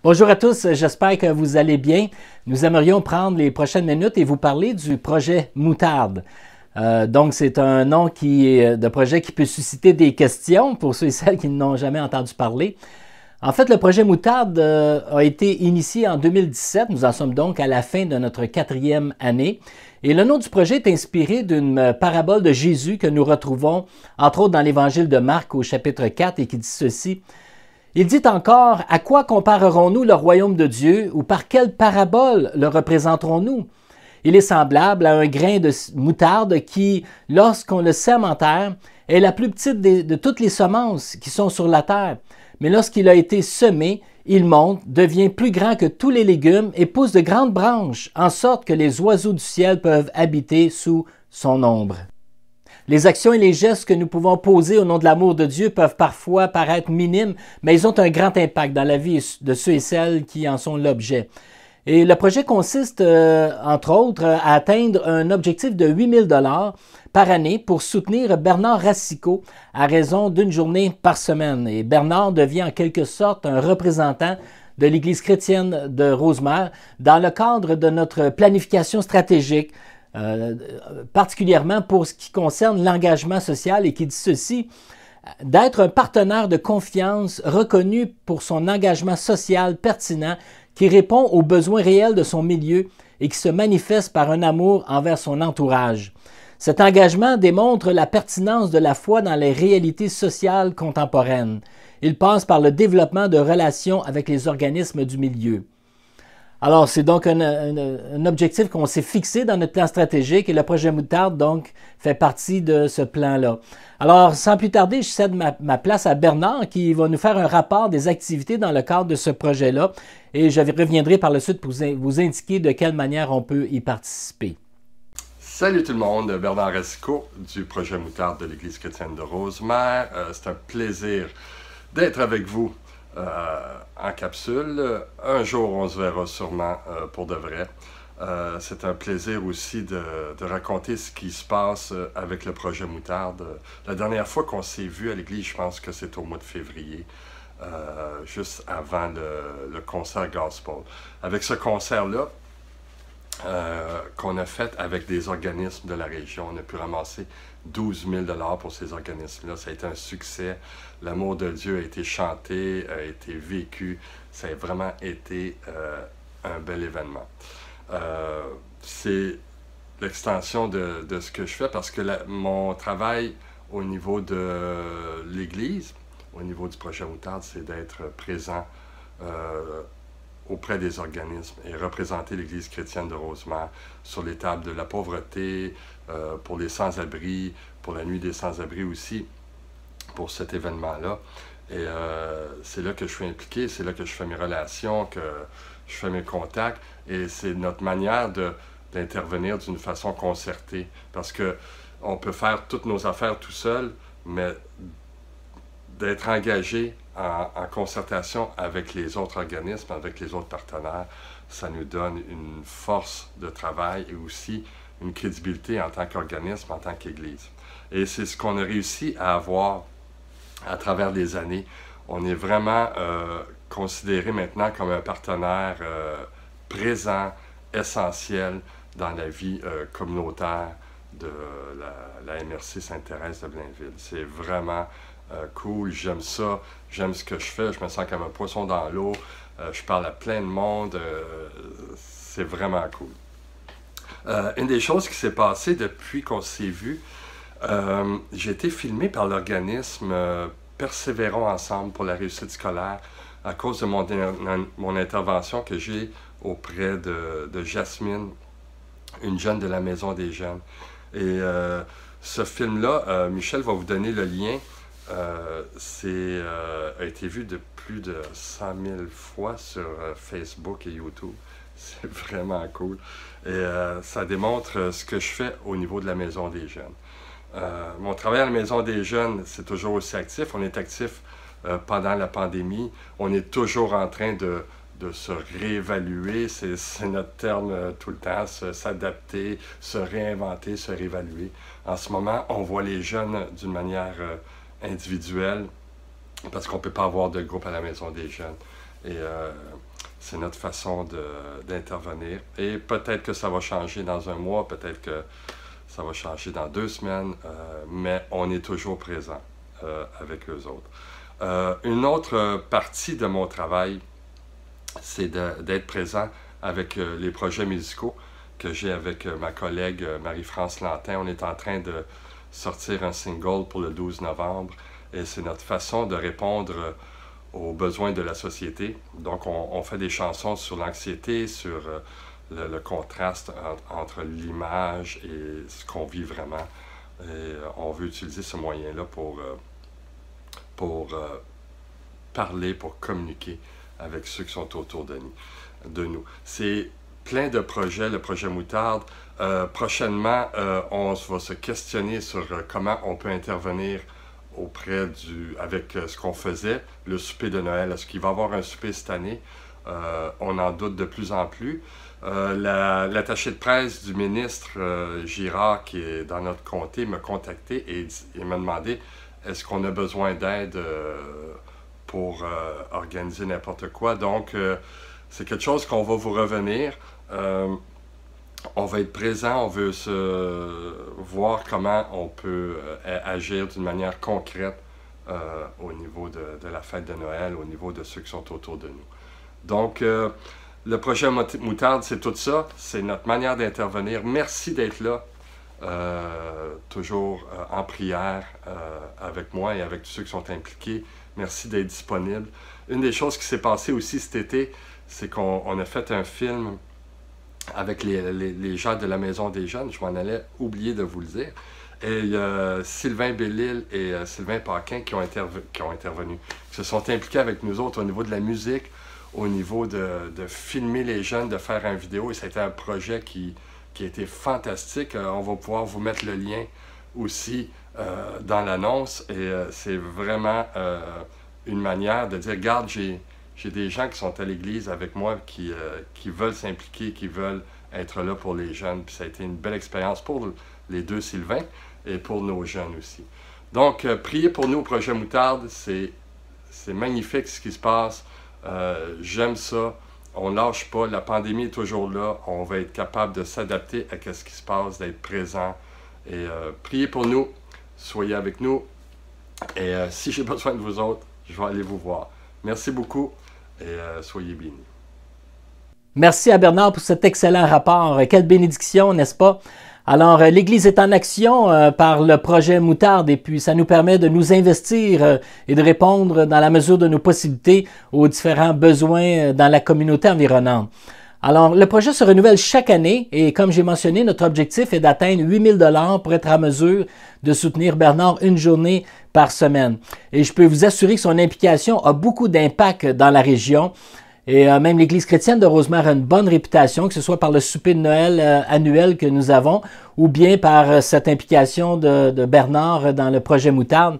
Bonjour à tous, j'espère que vous allez bien. Nous aimerions prendre les prochaines minutes et vous parler du projet Moutarde. Donc, c'est un nom de projet qui peut susciter des questions pour ceux et celles qui n'ont jamais entendu parler. En fait, le projet Moutarde a été initié en 2017. Nous en sommes donc à la fin de notre 4e année. Et le nom du projet est inspiré d'une parabole de Jésus que nous retrouvons, entre autres, dans l'Évangile de Marc au chapitre 4 et qui dit ceci. Il dit encore, « À quoi comparerons-nous le royaume de Dieu ou par quelle parabole le représenterons-nous? Il est semblable à un grain de moutarde qui, lorsqu'on le sème en terre, est la plus petite de toutes les semences qui sont sur la terre. Mais lorsqu'il a été semé, il monte, devient plus grand que tous les légumes et pousse de grandes branches, en sorte que les oiseaux du ciel peuvent habiter sous son ombre. » Les actions et les gestes que nous pouvons poser au nom de l'amour de Dieu peuvent parfois paraître minimes, mais ils ont un grand impact dans la vie de ceux et celles qui en sont l'objet. Et le projet consiste, entre autres, à atteindre un objectif de 8 000 $ par année pour soutenir Bernard Racicot à raison d'une journée par semaine. Et Bernard devient en quelque sorte un représentant de l'Église chrétienne de Rosemère dans le cadre de notre planification stratégique, particulièrement pour ce qui concerne l'engagement social et qui dit ceci, d'être un partenaire de confiance reconnu pour son engagement social pertinent qui répond aux besoins réels de son milieu et qui se manifeste par un amour envers son entourage. Cet engagement démontre la pertinence de la foi dans les réalités sociales contemporaines. Il passe par le développement de relations avec les organismes du milieu. Alors, c'est donc un objectif qu'on s'est fixé dans notre plan stratégique et le projet Moutarde, donc, fait partie de ce plan-là. Alors, sans plus tarder, je cède ma place à Bernard qui va nous faire un rapport des activités dans le cadre de ce projet-là et je reviendrai par la suite pour vous indiquer de quelle manière on peut y participer. Salut tout le monde, Bernard Racicot du projet Moutarde de l'Église chrétienne de Rosemère. C'est un plaisir d'être avec vous en capsule. Un jour, on se verra sûrement pour de vrai. C'est un plaisir aussi de raconter ce qui se passe avec le projet Moutarde. La dernière fois qu'on s'est vu à l'église, je pense que c'est au mois de février, juste avant le concert Gospel. Avec ce concert-là, qu'on a fait avec des organismes de la région. On a pu ramasser 12 000 $ pour ces organismes-là. Ça a été un succès. L'amour de Dieu a été chanté, a été vécu. Ça a vraiment été un bel événement. C'est l'extension de ce que je fais parce que mon travail au niveau de l'Église, au niveau du projet Moutarde, c'est d'être présent auprès des organismes et représenter l'Église chrétienne de Rosemère sur les tables de la pauvreté, pour les sans-abri, pour la nuit des sans-abri aussi, pour cet événement-là. Et c'est là que je suis impliqué, c'est là que je fais mes relations, que je fais mes contacts, et c'est notre manière d'intervenir d'une façon concertée, parce qu'on peut faire toutes nos affaires tout seul, mais d'être engagé en concertation avec les autres organismes, avec les autres partenaires, ça nous donne une force de travail et aussi une crédibilité en tant qu'organisme, en tant qu'Église. Et c'est ce qu'on a réussi à avoir à travers les années. On est vraiment considéré maintenant comme un partenaire présent, essentiel dans la vie communautaire de la MRC Sainte-Thérèse de Blainville. C'est vraiment cool, j'aime ça, j'aime ce que je fais, je me sens comme un poisson dans l'eau, je parle à plein de monde, c'est vraiment cool. Une des choses qui s'est passée depuis qu'on s'est vu, j'ai été filmé par l'organisme Persévérons ensemble pour la réussite scolaire à cause de mon intervention que j'ai auprès de Jasmine, une jeune de la Maison des Jeunes. Et ce film-là, Michel va vous donner le lien. A été vu de plus de 100 000 fois sur Facebook et YouTube. C'est vraiment cool. Et ça démontre ce que je fais au niveau de la Maison des Jeunes. Mon travail à la Maison des Jeunes, c'est toujours aussi actif. On est actif pendant la pandémie. On est toujours en train de se réévaluer. C'est notre terme tout le temps, s'adapter, se réinventer, se réévaluer. En ce moment, on voit les jeunes d'une manière individuelle parce qu'on ne peut pas avoir de groupe à la Maison des Jeunes. Et c'est notre façon d'intervenir. Et peut-être que ça va changer dans un mois, peut-être que ça va changer dans 2 semaines, mais on est toujours présent avec eux autres. Une autre partie de mon travail, c'est d'être présent avec les projets musicaux que j'ai avec ma collègue Marie-France Lantin. On est en train de sortir un single pour le 12 novembre et c'est notre façon de répondre aux besoins de la société. Donc, on fait des chansons sur l'anxiété, sur le contraste entre l'image et ce qu'on vit vraiment. Et on veut utiliser ce moyen-là pour parler, pour communiquer avec ceux qui sont autour de nous. C'est plein de projets, le projet Moutarde. Prochainement, on va se questionner sur comment on peut intervenir avec ce qu'on faisait, le souper de Noël. Est-ce qu'il va y avoir un souper cette année? On en doute de plus en plus. L'attaché de presse du ministre Girard, qui est dans notre comté, m'a contacté et m'a demandé est-ce qu'on a besoin d'aide pour organiser n'importe quoi. Donc, c'est quelque chose qu'on va vous revenir. On va être présent, on veut voir comment on peut agir d'une manière concrète au niveau de la fête de Noël, au niveau de ceux qui sont autour de nous. Donc, le projet Moutarde, c'est tout ça. C'est notre manière d'intervenir. Merci d'être là, toujours en prière avec moi et avec tous ceux qui sont impliqués. Merci d'être disponible. Une des choses qui s'est passée aussi cet été, c'est qu'on a fait un film avec les gens de la Maison des Jeunes. Je m'en allais oublier de vous le dire. Et il y a Sylvain Bellil et Sylvain Paquin qui ont intervenu, qui se sont impliqués avec nous autres au niveau de la musique, au niveau de filmer les jeunes, de faire une vidéo. Et ça a été un projet qui a été fantastique. On va pouvoir vous mettre le lien aussi dans l'annonce. Et c'est vraiment une manière de dire, regarde, j'ai des gens qui sont à l'église avec moi qui veulent s'impliquer, qui veulent être là pour les jeunes. Puis ça a été une belle expérience pour les deux Sylvains et pour nos jeunes aussi. Donc, priez pour nous au projet Moutarde. C'est magnifique ce qui se passe. J'aime ça. On ne lâche pas. La pandémie est toujours là. On va être capable de s'adapter à ce qui se passe, d'être présent. Et priez pour nous. Soyez avec nous. Et si j'ai besoin de vous autres, je vais aller vous voir. Merci beaucoup et soyez bénis. Merci à Bernard pour cet excellent rapport. Quelle bénédiction, n'est-ce pas? Alors, l'Église est en action par le projet Moutarde et puis ça nous permet de nous investir et de répondre dans la mesure de nos possibilités aux différents besoins dans la communauté environnante. Alors, le projet se renouvelle chaque année et comme j'ai mentionné, notre objectif est d'atteindre 8 000 $ pour être à mesure de soutenir Bernard une journée par semaine. Et je peux vous assurer que son implication a beaucoup d'impact dans la région. Et même l'Église chrétienne de Rosemère a une bonne réputation, que ce soit par le souper de Noël annuel que nous avons ou bien par cette implication de Bernard dans le projet Moutarde.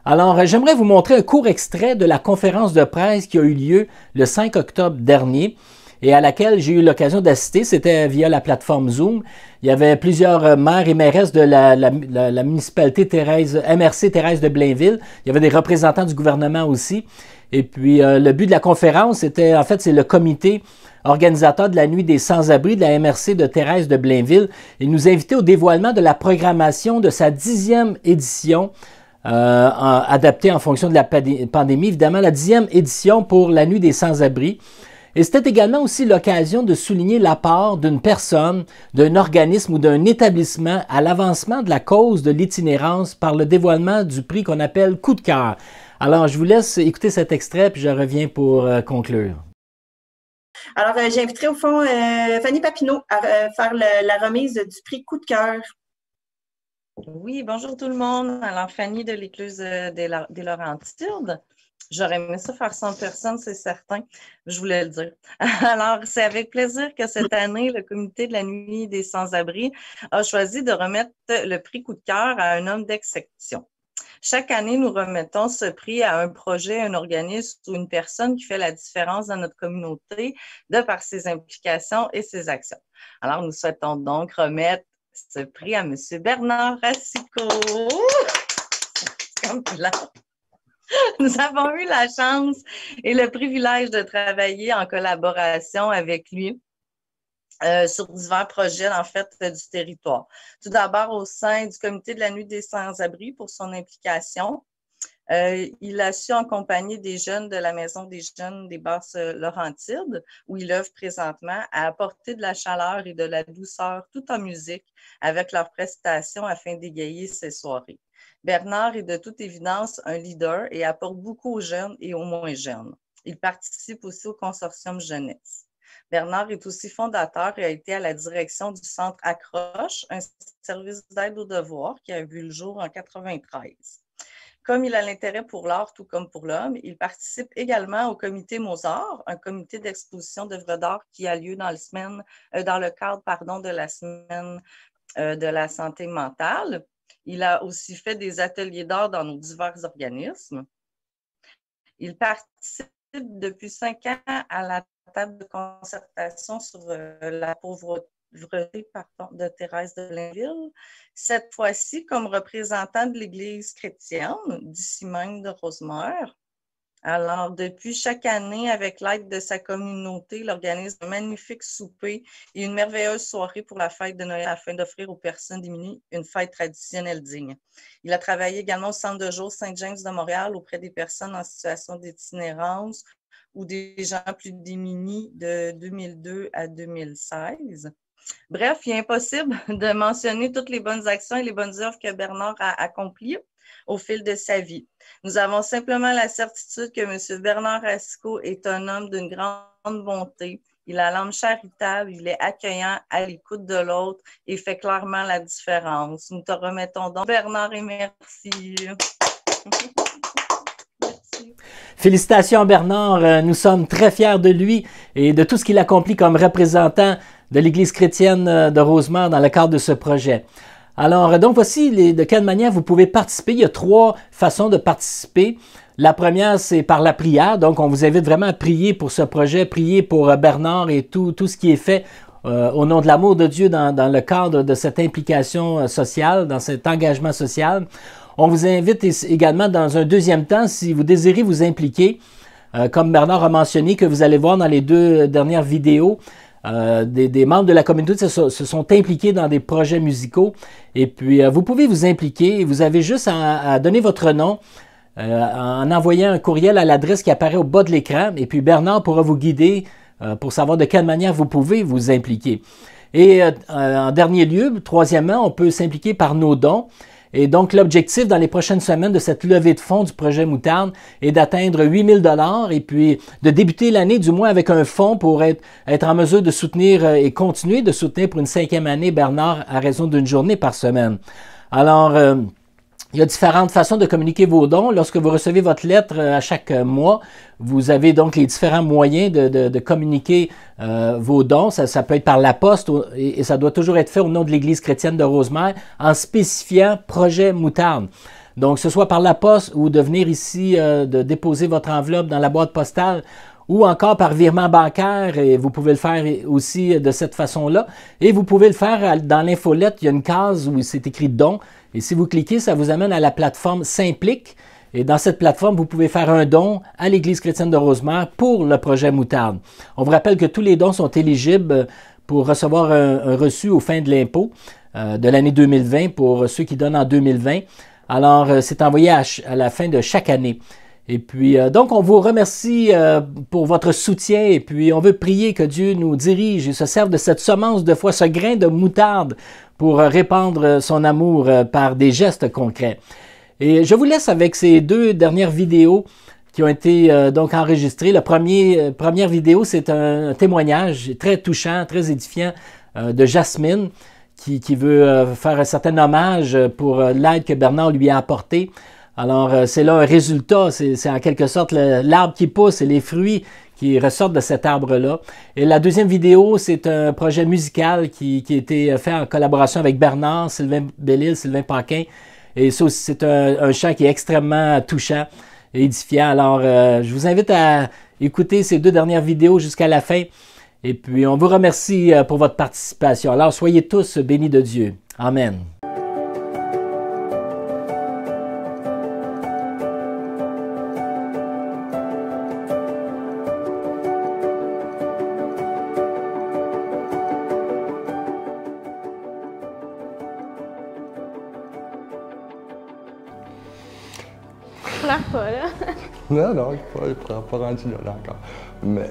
Alors, j'aimerais vous montrer un court extrait de la conférence de presse qui a eu lieu le 5 octobre dernier et à laquelle j'ai eu l'occasion d'assister. C'était via la plateforme Zoom. Il y avait plusieurs maires et mairesses de la municipalité MRC Thérèse de Blainville. Il y avait des représentants du gouvernement aussi. Et puis, le but de la conférence, c'est le comité organisateur de la Nuit des Sans-Abri de la MRC de Thérèse de Blainville. Il nous invitait au dévoilement de la programmation de sa 10e édition, adaptée en fonction de la pandémie. Évidemment, la 10e édition pour la Nuit des Sans-Abri. Et c'était également aussi l'occasion de souligner l'apport d'une personne, d'un organisme ou d'un établissement à l'avancement de la cause de l'itinérance par le dévoilement du prix qu'on appelle Coup de cœur. Alors, je vous laisse écouter cet extrait, puis je reviens pour conclure. Alors, j'inviterai au fond Fanny Papineau à faire la remise du prix Coup de cœur. Oui, bonjour tout le monde. Alors, Fanny de l'Écluse des Laurentides. J'aurais aimé ça faire 100 personnes, c'est certain. Je voulais le dire. Alors, c'est avec plaisir que cette année, le comité de la Nuit des Sans-Abri a choisi de remettre le prix Coup de cœur à un homme d'exception. Chaque année, nous remettons ce prix à un projet, un organisme ou une personne qui fait la différence dans notre communauté de par ses implications et ses actions. Alors, nous souhaitons donc remettre ce prix à M. Bernard Racicot. C'est comme là. Nous avons eu la chance et le privilège de travailler en collaboration avec lui sur divers projets, en fait, du territoire. Tout d'abord, au sein du Comité de la Nuit des Sans-Abri pour son implication. Il a su accompagner des jeunes de la Maison des jeunes des Basses-Laurentides, où il œuvre présentement, à apporter de la chaleur et de la douceur tout en musique avec leurs prestations afin d'égayer ces soirées. Bernard est de toute évidence un leader et apporte beaucoup aux jeunes et aux moins jeunes. Il participe aussi au consortium jeunesse. Bernard est aussi fondateur et a été à la direction du Centre Accroche, un service d'aide aux devoirs qui a vu le jour en 1993. Comme il a l'intérêt pour l'art, tout comme pour l'homme, il participe également au comité Mozart, un comité d'exposition d'œuvres d'art qui a lieu dans le cadre de la semaine de la santé mentale. Il a aussi fait des ateliers d'art dans nos divers organismes. Il participe depuis 5 ans à la table de concertation sur la pauvreté de Thérèse de Blainville, cette fois-ci comme représentant de l'Église chrétienne, d'ici même de Rosemère. Alors, depuis chaque année, avec l'aide de sa communauté, il organise un magnifique souper et une merveilleuse soirée pour la fête de Noël afin d'offrir aux personnes démunies une fête traditionnelle digne. Il a travaillé également au Centre de jour Saint-James de Montréal auprès des personnes en situation d'itinérance ou des gens plus démunis de 2002 à 2016. Bref, il est impossible de mentionner toutes les bonnes actions et les bonnes œuvres que Bernard a accomplies au fil de sa vie. Nous avons simplement la certitude que M. Bernard Racicot est un homme d'une grande bonté. Il a l'âme charitable, il est accueillant, à l'écoute de l'autre et fait clairement la différence. Nous te remettons donc, Bernard, et merci. Félicitations Bernard, nous sommes très fiers de lui et de tout ce qu'il accomplit comme représentant de l'Église chrétienne de Rosemère dans le cadre de ce projet. Alors, donc voici de quelle manière vous pouvez participer. Il y a 3 façons de participer. La première, c'est par la prière. Donc, on vous invite vraiment à prier pour ce projet, prier pour Bernard et tout ce qui est fait au nom de l'amour de Dieu dans le cadre de cette implication sociale, dans cet engagement social. On vous invite également dans un deuxième temps, si vous désirez vous impliquer, comme Bernard a mentionné, que vous allez voir dans les 2 dernières vidéos, des membres de la communauté se sont impliqués dans des projets musicaux. Et puis, vous pouvez vous impliquer. Vous avez juste à donner votre nom en envoyant un courriel à l'adresse qui apparaît au bas de l'écran. Et puis, Bernard pourra vous guider pour savoir de quelle manière vous pouvez vous impliquer. Et en dernier lieu, troisièmement, on peut s'impliquer par nos dons. Et donc, l'objectif dans les prochaines semaines de cette levée de fonds du projet Moutarde est d'atteindre 8 000 $ et puis de débuter l'année du moins avec un fonds pour être en mesure de soutenir et continuer de soutenir pour une 5e année Bernard à raison d'une journée par semaine. Alors, il y a différentes façons de communiquer vos dons. Lorsque vous recevez votre lettre à chaque mois, vous avez donc les différents moyens de communiquer vos dons. Ça peut être par la poste et ça doit toujours être fait au nom de l'Église chrétienne de Rosemère en spécifiant projet Moutarde. Donc, ce soit par la poste ou de venir ici, de déposer votre enveloppe dans la boîte postale ou encore par virement bancaire, et vous pouvez le faire aussi de cette façon-là. Et vous pouvez le faire dans l'infolette, il y a une case où c'est écrit « don ». Et si vous cliquez, ça vous amène à la plateforme S'implique. Et dans cette plateforme, vous pouvez faire un don à l'Église chrétienne de Rosemère pour le projet Moutarde. On vous rappelle que tous les dons sont éligibles pour recevoir un reçu aux fins de l'impôt de l'année 2020 pour ceux qui donnent en 2020. Alors, c'est envoyé à la fin de chaque année. Et puis, donc, on vous remercie pour votre soutien et puis on veut prier que Dieu nous dirige et se serve de cette semence de foi, ce grain de moutarde pour répandre son amour par des gestes concrets. Et je vous laisse avec ces 2 dernières vidéos qui ont été donc enregistrées. La première vidéo, c'est un témoignage très touchant, très édifiant de Jasmine qui veut faire un certain hommage pour l'aide que Bernard lui a apportée. Alors, c'est là un résultat, c'est en quelque sorte l'arbre qui pousse et les fruits qui ressortent de cet arbre-là. Et la deuxième vidéo, c'est un projet musical qui a été fait en collaboration avec Bernard, Sylvain Bellil, Sylvain Paquin. Et ça aussi, c'est un chant qui est extrêmement touchant et édifiant. Alors, je vous invite à écouter ces 2 dernières vidéos jusqu'à la fin. Et puis, on vous remercie pour votre participation. Alors, soyez tous bénis de Dieu. Amen. pleure pas, là. Non, non, je ne suis pas rendu là encore. Mais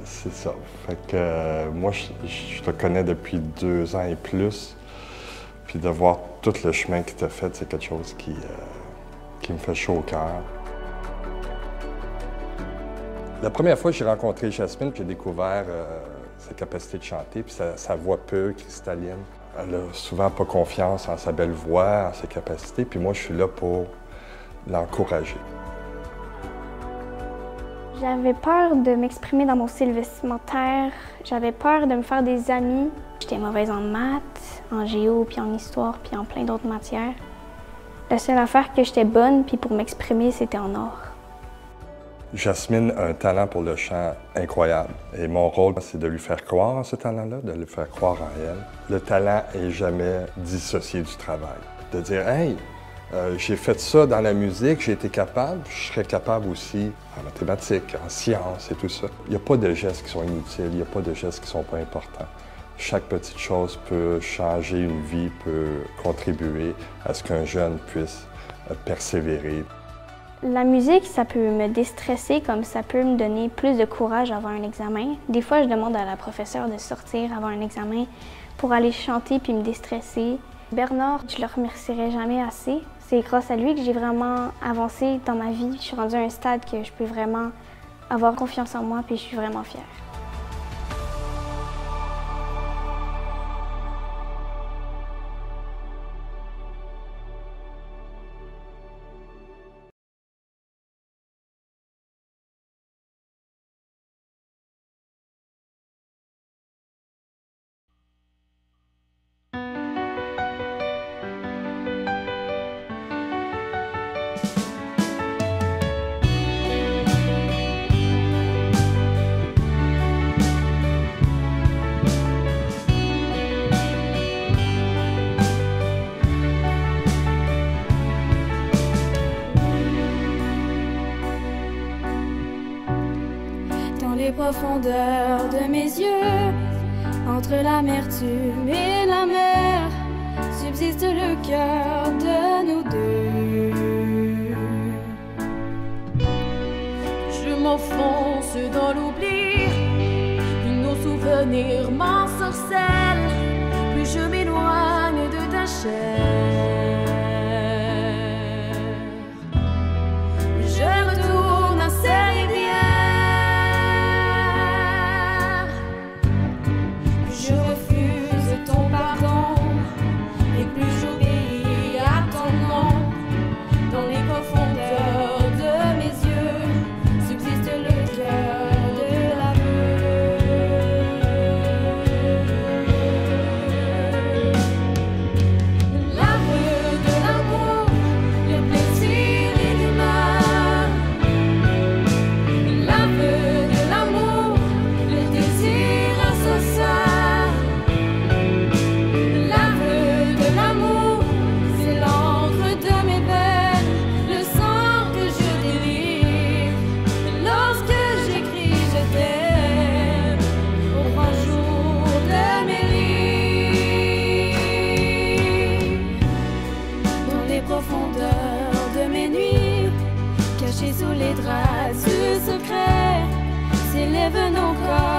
c'est ça. Fait que moi, je te connais depuis 2 ans et plus. Puis de voir tout le chemin que tu as fait, c'est quelque chose qui me fait chaud au cœur. La première fois que j'ai rencontré Jasmine, j'ai découvert sa capacité de chanter, puis sa voix pure, cristalline. Elle a souvent pas confiance en sa belle voix, en ses capacités, puis moi, je suis là pour l'encourager. J'avais peur de m'exprimer dans mon style vestimentaire. J'avais peur de me faire des amis. J'étais mauvaise en maths, en géo, puis en histoire, puis en plein d'autres matières. La seule affaire que j'étais bonne, puis pour m'exprimer, c'était en art. Jasmine a un talent pour le chant incroyable. Et mon rôle, c'est de lui faire croire en ce talent-là, de lui faire croire en elle. Le talent n'est jamais dissocié du travail. De dire, hey, j'ai fait ça dans la musique, j'ai été capable, je serais capable aussi en mathématiques, en sciences et tout ça. Il n'y a pas de gestes qui sont inutiles, il n'y a pas de gestes qui ne sont pas importants. Chaque petite chose peut changer une vie, peut contribuer à ce qu'un jeune puisse persévérer. La musique, ça peut me déstresser comme ça peut me donner plus de courage avant un examen. Des fois, je demande à la professeure de sortir avant un examen pour aller chanter puis me déstresser. Bernard, je le remercierai jamais assez. C'est grâce à lui que j'ai vraiment avancé dans ma vie. Je suis rendue à un stade que je peux vraiment avoir confiance en moi puis je suis vraiment fière. Les profondeurs de mes yeux, entre l'amertume et la mer, subsiste le cœur de nous deux. Je m'enfonce dans l'oubli, nos souvenirs m'ensorcellent, plus je m'éloigne de ta chair. Je retourne à ces rivières. Sous les draps, ce secret s'élève nos corps.